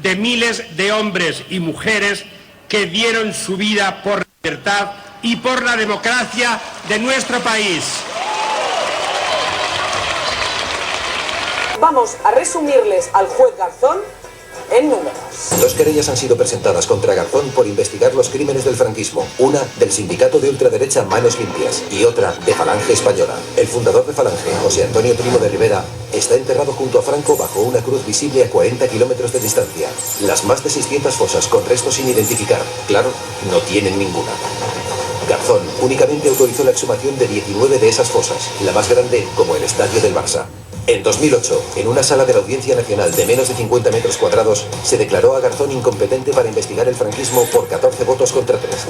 de miles de hombres y mujeres que dieron su vida por la libertad y por la democracia de nuestro país. Vamos a resumirles al juez Garzón en números. 2 querellas han sido presentadas contra Garzón por investigar los crímenes del franquismo. Una del sindicato de ultraderecha Manos Limpias y otra de Falange Española. El fundador de Falange, José Antonio Primo de Rivera, está enterrado junto a Franco bajo una cruz visible a 40 kilómetros de distancia. Las más de 600 fosas con restos sin identificar, claro, no tienen ninguna. Garzón únicamente autorizó la exhumación de 19 de esas fosas, la más grande como el estadio del Barça. En 2008, en una sala de la Audiencia Nacional de menos de 50 metros cuadrados, se declaró a Garzón incompetente para investigar el franquismo por 14 votos contra 3.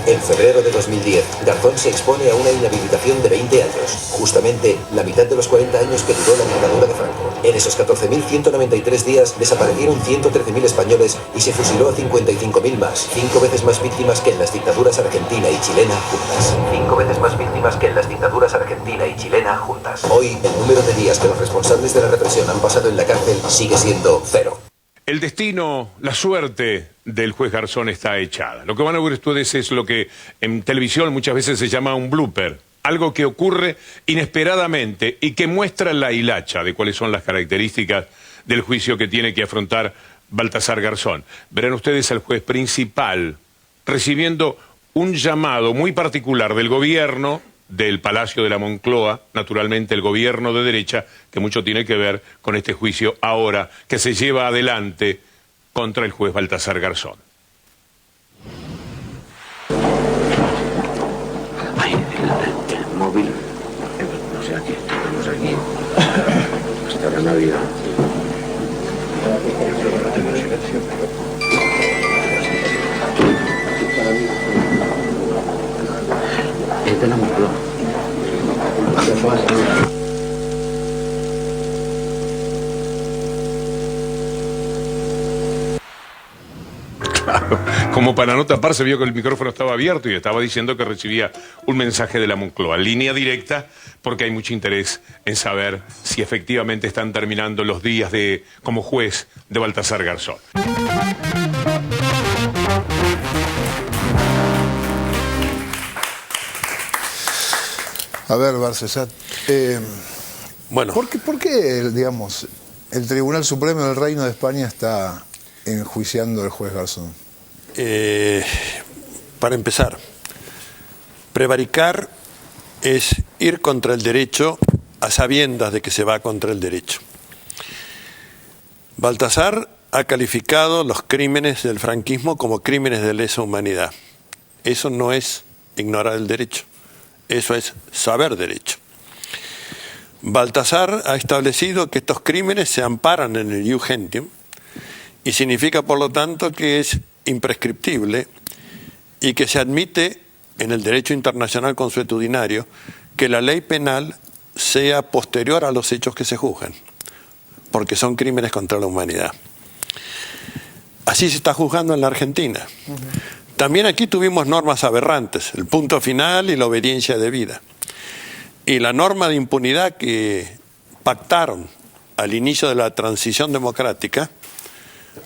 En febrero de 2010, Garzón se expone a una inhabilitación de 20 años, justamente la mitad de los 40 años que duró la dictadura de Franco. En esos 14.193 días desaparecieron 113.000 españoles y se fusiló a 55.000 más, 5 veces más víctimas que en las dictaduras argentina y chilena juntas. 5 veces más víctimas que en las dictaduras argentina y chilena juntas. Hoy, el número de días que los responsables de la represión han pasado en la cárcel sigue siendo 0. El destino, la suerte del juez Garzón está echada. Lo que van a ver ustedes es lo que en televisión muchas veces se llama un blooper. Algo que ocurre inesperadamente y que muestra la hilacha de cuáles son las características del juicio que tiene que afrontar Baltasar Garzón. Verán ustedes al juez principal recibiendo un llamado muy particular del gobierno, del Palacio de la Moncloa, naturalmente el gobierno de derecha, que mucho tiene que ver con este juicio ahora que se lleva adelante contra el juez Baltasar Garzón. Ay, el móvil, no sé, aquí estamos aquí hasta la Navidad. Lo tengo en silencio, es de la Moncloa. Como para no taparse, vio que el micrófono estaba abierto y estaba diciendo que recibía un mensaje de la Moncloa. Línea directa, porque hay mucho interés en saber si efectivamente están terminando los días como juez de Baltasar Garzón. A ver, Barcesat, bueno. ¿Por qué, digamos, el Tribunal Supremo del Reino de España está enjuiciando al juez Garzón? Para empezar, prevaricar es ir contra el derecho a sabiendas de que se va contra el derecho. Baltasar ha calificado los crímenes del franquismo como crímenes de lesa humanidad. Eso no es ignorar el derecho. Eso es saber derecho. Baltasar ha establecido que estos crímenes se amparan en el ius gentium y significa, por lo tanto, que es imprescriptible y que se admite en el derecho internacional consuetudinario que la ley penal sea posterior a los hechos que se juzgan, porque son crímenes contra la humanidad. Así se está juzgando en la Argentina. También aquí tuvimos normas aberrantes, el punto final y la obediencia debida. Y la norma de impunidad que pactaron al inicio de la transición democrática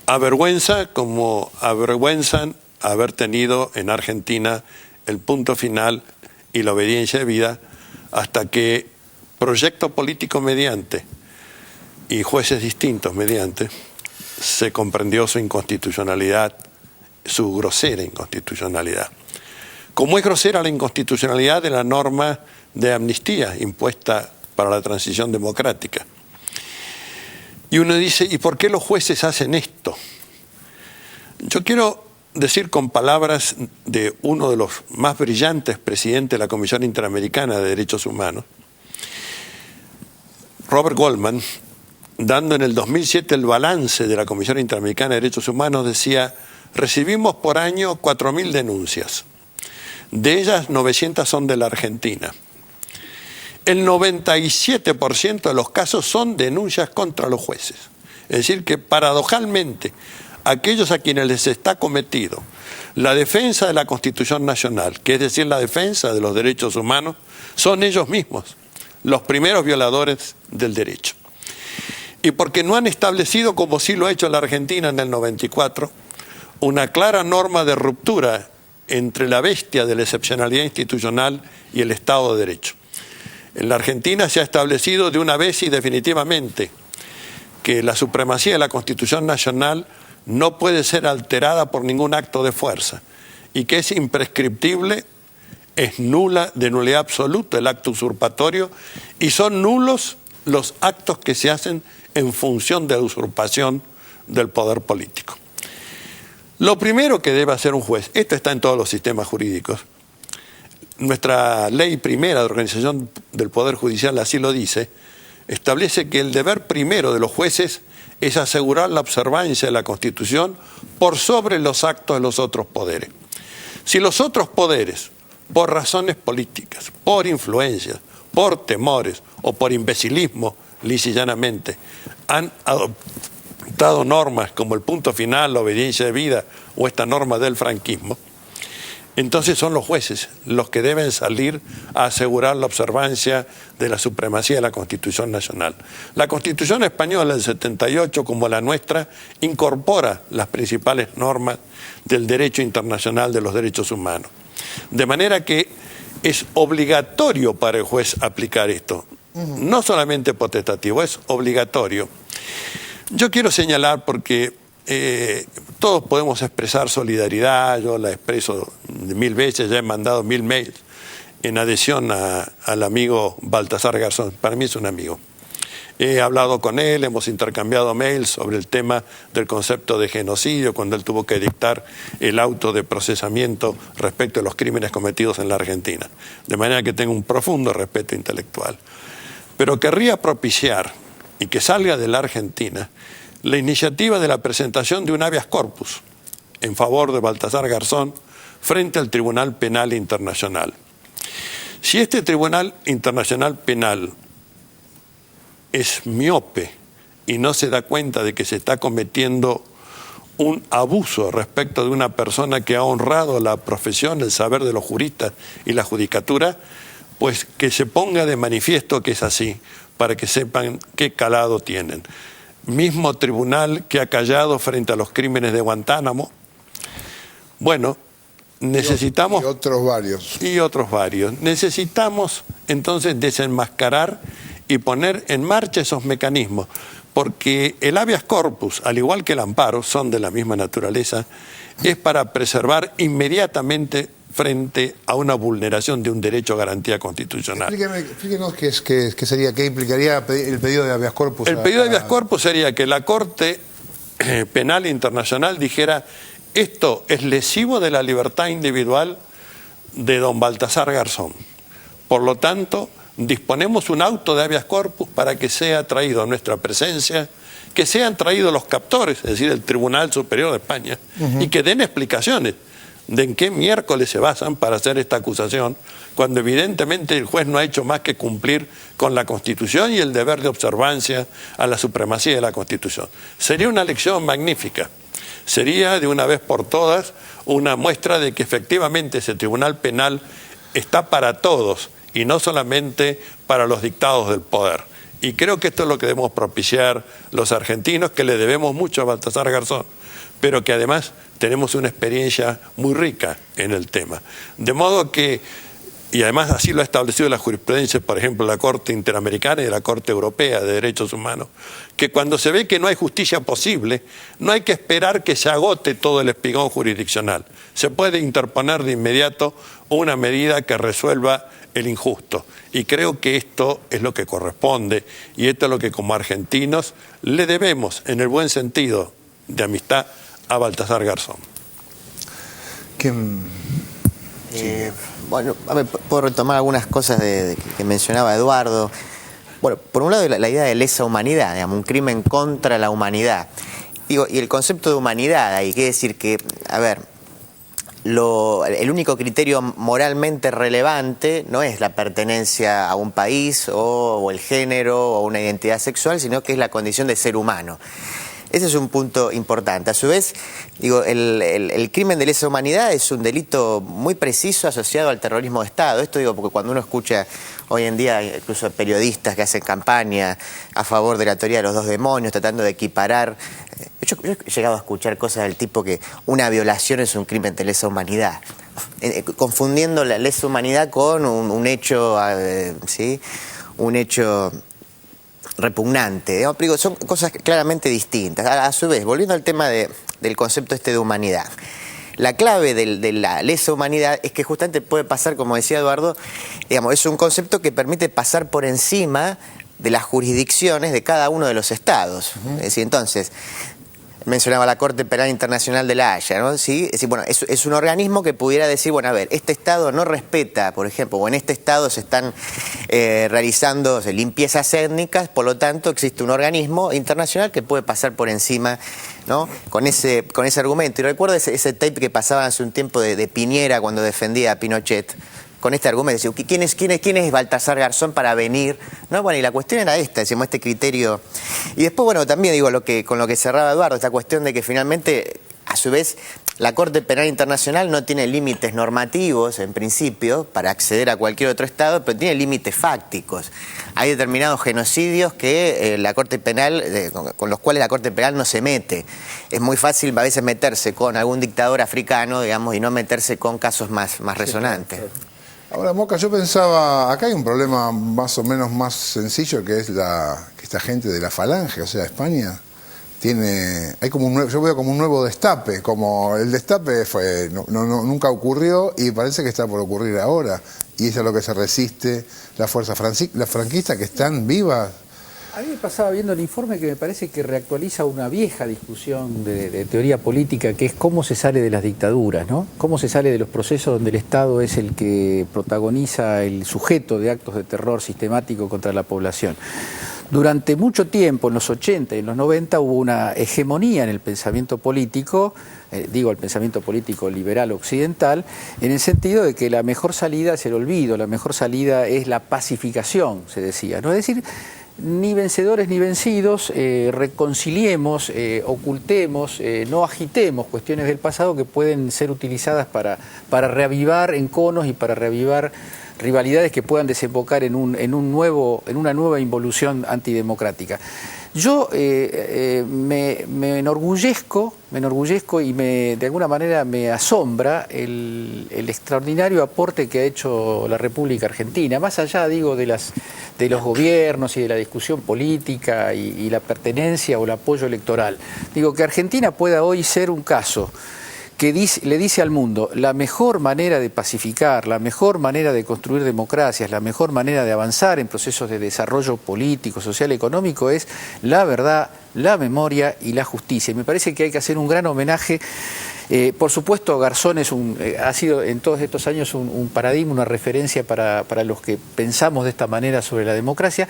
avergüenza como avergüenzan haber tenido en Argentina el punto final y la obediencia debida hasta que proyecto político mediante y jueces distintos mediante se comprendió su inconstitucionalidad, su grosera inconstitucionalidad. Como es grosera la inconstitucionalidad de la norma de amnistía impuesta para la transición democrática. Y uno dice, ¿y por qué los jueces hacen esto? Yo quiero decir con palabras de uno de los más brillantes presidentes de la Comisión Interamericana de Derechos Humanos, Robert Goldman, dando en el 2007 el balance de la Comisión Interamericana de Derechos Humanos, decía: recibimos por año 4.000 denuncias. De ellas, 900 son de la Argentina. El 97% de los casos son denuncias contra los jueces. Es decir, que paradojalmente, aquellos a quienes les está cometido la defensa de la Constitución Nacional, que es decir, la defensa de los derechos humanos, son ellos mismos los primeros violadores del derecho. Y porque no han establecido, como sí lo ha hecho la Argentina en el 94, una clara norma de ruptura entre la bestia de la excepcionalidad institucional y el Estado de Derecho. En la Argentina se ha establecido de una vez y definitivamente que la supremacía de la Constitución Nacional no puede ser alterada por ningún acto de fuerza y que es imprescriptible, es nula, de nulidad absoluta el acto usurpatorio y son nulos los actos que se hacen en función de la usurpación del poder político. Lo primero que debe hacer un juez, esto está en todos los sistemas jurídicos, nuestra ley primera de organización del Poder Judicial así lo dice, establece que el deber primero de los jueces es asegurar la observancia de la Constitución por sobre los actos de los otros poderes. Si los otros poderes, por razones políticas, por influencias, por temores o por imbecilismo, lisa y llanamente, han adoptado normas como el punto final, la obediencia debida o esta norma del franquismo, entonces son los jueces los que deben salir a asegurar la observancia de la supremacía de la Constitución Nacional. La Constitución Española del 78, como la nuestra, incorpora las principales normas del derecho internacional de los derechos humanos. De manera que es obligatorio para el juez aplicar esto. No solamente potestativo, es obligatorio. Yo quiero señalar porque todos podemos expresar solidaridad, yo la expreso 1000 veces, ya he mandado 1000 mails en adhesión al amigo Baltasar Garzón. Para mí es un amigo. He hablado con él, hemos intercambiado mails sobre el tema del concepto de genocidio cuando él tuvo que dictar el auto de procesamiento respecto a los crímenes cometidos en la Argentina. De manera que tengo un profundo respeto intelectual. Pero querría propiciar y que salga de la Argentina la iniciativa de la presentación de un habeas corpus en favor de Baltasar Garzón frente al Tribunal Penal Internacional. Si este Tribunal Internacional Penal es miope y no se da cuenta de que se está cometiendo un abuso respecto de una persona que ha honrado la profesión, el saber de los juristas y la judicatura, pues que se ponga de manifiesto que es así, para que sepan qué calado tienen. Mismo tribunal que ha callado frente a los crímenes de Guantánamo. Bueno, necesitamos... Y otros varios. Y otros varios. Necesitamos entonces desenmascarar y poner en marcha esos mecanismos, porque el habeas corpus, al igual que el amparo, son de la misma naturaleza, es para preservar inmediatamente frente a una vulneración de un derecho a garantía constitucional. Explíquenos qué sería, qué implicaría el pedido de habeas corpus. El pedido de habeas corpus sería que la Corte Penal Internacional dijera: esto es lesivo de la libertad individual de don Baltasar Garzón. Por lo tanto, disponemos un auto de habeas corpus para que sea traído a nuestra presencia, que sean traídos los captores, es decir, el Tribunal Superior de España, y que den explicaciones de en qué miércoles se basan para hacer esta acusación, cuando evidentemente el juez no ha hecho más que cumplir con la Constitución y el deber de observancia a la supremacía de la Constitución. Sería una lección magnífica. Sería de una vez por todas una muestra de que efectivamente ese Tribunal Penal está para todos y no solamente para los dictados del poder. Y creo que esto es lo que debemos propiciar los argentinos, que le debemos mucho a Baltasar Garzón, pero que además tenemos una experiencia muy rica en el tema. De modo que, y además así lo ha establecido la jurisprudencia, por ejemplo, la Corte Interamericana y la Corte Europea de Derechos Humanos, que cuando se ve que no hay justicia posible, no hay que esperar que se agote todo el espigón jurisdiccional. Se puede interponer de inmediato una medida que resuelva el injusto. Y creo que esto es lo que corresponde y esto es lo que como argentinos le debemos, en el buen sentido de amistad, a Baltasar Garzón. Bueno, a ver, puedo retomar algunas cosas que mencionaba Eduardo. Bueno, por un lado la idea de lesa humanidad, digamos, un crimen contra la humanidad. Digo, y el concepto de humanidad ahí, quiere decir que, a ver, el único criterio moralmente relevante no es la pertenencia a un país o el género o una identidad sexual, sino que es la condición de ser humano. Ese es un punto importante. A su vez, digo, el crimen de lesa humanidad es un delito muy preciso asociado al terrorismo de Estado. Esto digo porque cuando uno escucha hoy en día incluso periodistas que hacen campaña a favor de la teoría de los dos demonios, tratando de equiparar... Yo he llegado a escuchar cosas del tipo que una violación es un crimen de lesa humanidad, confundiendo la lesa humanidad con un hecho, ¿sí? Un hecho repugnante. Son cosas claramente distintas. A su vez, volviendo al tema del concepto de humanidad, la clave de la lesa humanidad es que justamente puede pasar, como decía Eduardo, digamos, es un concepto que permite pasar por encima de las jurisdicciones de cada uno de los estados. Es decir, entonces, mencionaba la Corte Penal Internacional de La Haya, ¿no? ¿Sí? Es decir, bueno, es un organismo que pudiera decir, bueno, a ver, este Estado no respeta, por ejemplo, o en este Estado se están realizando limpiezas étnicas, por lo tanto existe un organismo internacional que puede pasar por encima, ¿no? Con ese argumento. Y recuerdo ese tape que pasaba hace un tiempo de Piñera cuando defendía a Pinochet, con este argumento, ¿quién es Baltasar Garzón para venir? ¿No? Bueno, y la cuestión era esta, decimos, este criterio. Y después, bueno, también digo con lo que cerraba Eduardo, esta cuestión de que finalmente, a su vez, la Corte Penal Internacional no tiene límites normativos, en principio, para acceder a cualquier otro Estado, pero tiene límites fácticos. Hay determinados genocidios que la Corte Penal, con los cuales la Corte Penal no se mete. Es muy fácil a veces meterse con algún dictador africano, digamos, y no meterse con casos más resonantes. Claro. Ahora, Moca, yo pensaba, acá hay un problema más o menos más sencillo, que es que esta gente de la Falange, o sea, España, hay como yo veo como un nuevo destape, como el destape nunca ocurrió y parece que está por ocurrir ahora, y eso es lo que se resiste la fuerza franquista, que están vivas. A mí me pasaba viendo el informe que me parece que reactualiza una vieja discusión de teoría política, que es cómo se sale de las dictaduras, ¿no? Cómo se sale de los procesos donde el Estado es el que protagoniza el sujeto de actos de terror sistemático contra la población. Durante mucho tiempo, en los 80 y en los 90, hubo una hegemonía en el pensamiento político, el pensamiento político liberal occidental, en el sentido de que la mejor salida es el olvido, la mejor salida es la pacificación, se decía, ¿no? Es decir, ni vencedores ni vencidos, reconciliemos, ocultemos, no agitemos cuestiones del pasado que pueden ser utilizadas para reavivar enconos y para reavivar rivalidades que puedan desembocar en una nueva involución antidemocrática. Yo me enorgullezco y de alguna manera me asombra el extraordinario aporte que ha hecho la República Argentina, más allá, digo, de los gobiernos y de la discusión política y la pertenencia o el apoyo electoral. Digo, que Argentina pueda hoy ser un caso que le dice al mundo, la mejor manera de pacificar, la mejor manera de construir democracias, la mejor manera de avanzar en procesos de desarrollo político, social, económico, es la verdad, la memoria y la justicia. Y me parece que hay que hacer un gran homenaje. Por supuesto, Garzón ha sido en todos estos años un paradigma, una referencia para los que pensamos de esta manera sobre la democracia,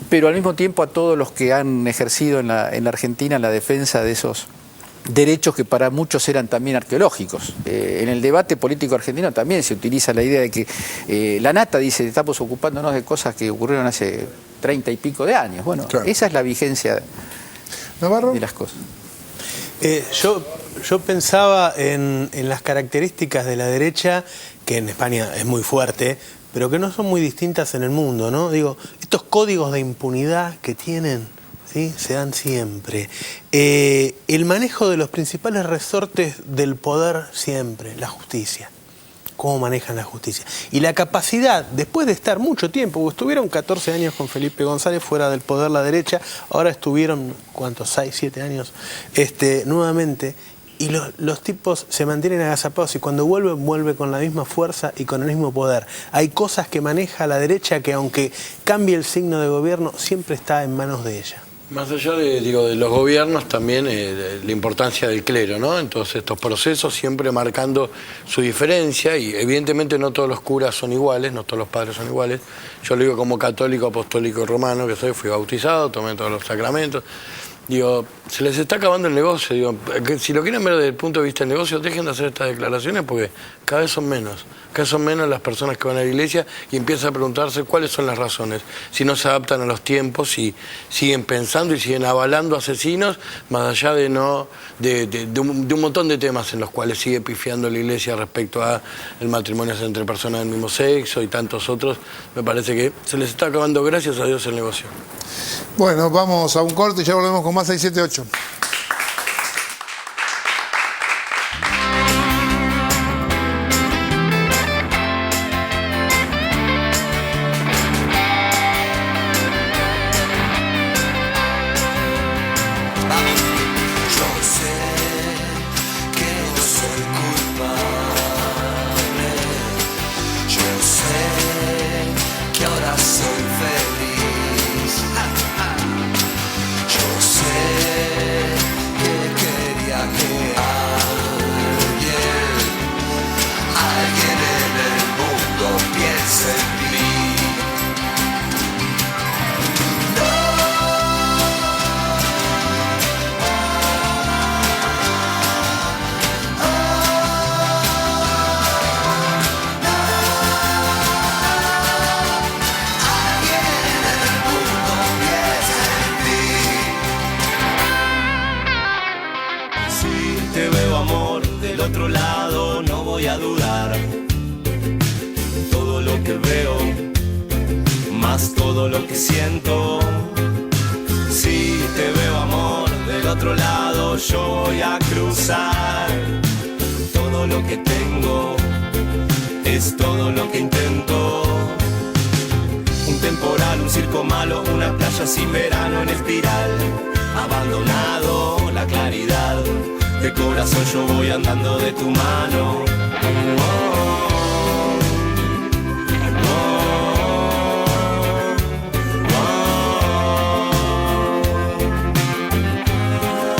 pero al mismo tiempo a todos los que han ejercido en la Argentina la defensa de esos derechos que para muchos eran también arqueológicos. En el debate político argentino también se utiliza la idea de que la Nata dice, estamos ocupándonos de cosas que ocurrieron hace 30 y pico de años. Bueno, claro, esa es la vigencia de las cosas. Yo pensaba en las características de la derecha, que en España es muy fuerte, pero que no son muy distintas en el mundo, ¿no? Digo, estos códigos de impunidad que tienen, ¿sí?, se dan siempre. El manejo de los principales resortes del poder siempre, la justicia. Cómo manejan la justicia. Y la capacidad, después de estar mucho tiempo, porque estuvieron 14 años con Felipe González fuera del poder la derecha, ahora estuvieron, ¿cuántos? 6, 7 años nuevamente, y los tipos se mantienen agazapados y cuando vuelve con la misma fuerza y con el mismo poder. Hay cosas que maneja la derecha que aunque cambie el signo de gobierno, siempre está en manos de ella. Más allá de los gobiernos, también la importancia del clero, ¿no? Entonces estos procesos siempre marcando su diferencia, y evidentemente no todos los curas son iguales, no todos los padres son iguales. Yo lo digo como católico apostólico romano que soy, fui bautizado, tomé todos los sacramentos. Digo, se les está acabando el negocio. Digo, que si lo quieren ver desde el punto de vista del negocio, dejen de hacer estas declaraciones porque cada vez son menos. Cada vez son menos las personas que van a la iglesia y empiezan a preguntarse cuáles son las razones. Si no se adaptan a los tiempos, si siguen pensando y siguen avalando asesinos, más allá de un montón de temas en los cuales sigue pifiando la iglesia respecto a el matrimonio entre personas del mismo sexo y tantos otros. Me parece que se les está acabando, gracias a Dios, el negocio. Bueno, vamos a un corte y ya volvemos con más 678. Yo sé dar. Todo lo que veo, más todo lo que siento. Si te veo, amor, del otro lado yo voy a cruzar. Todo lo que tengo es todo lo que intento. Un temporal, un circo malo, una playa sin verano en espiral. Abandonado la claridad, de corazón yo voy andando de tu mano. Oh.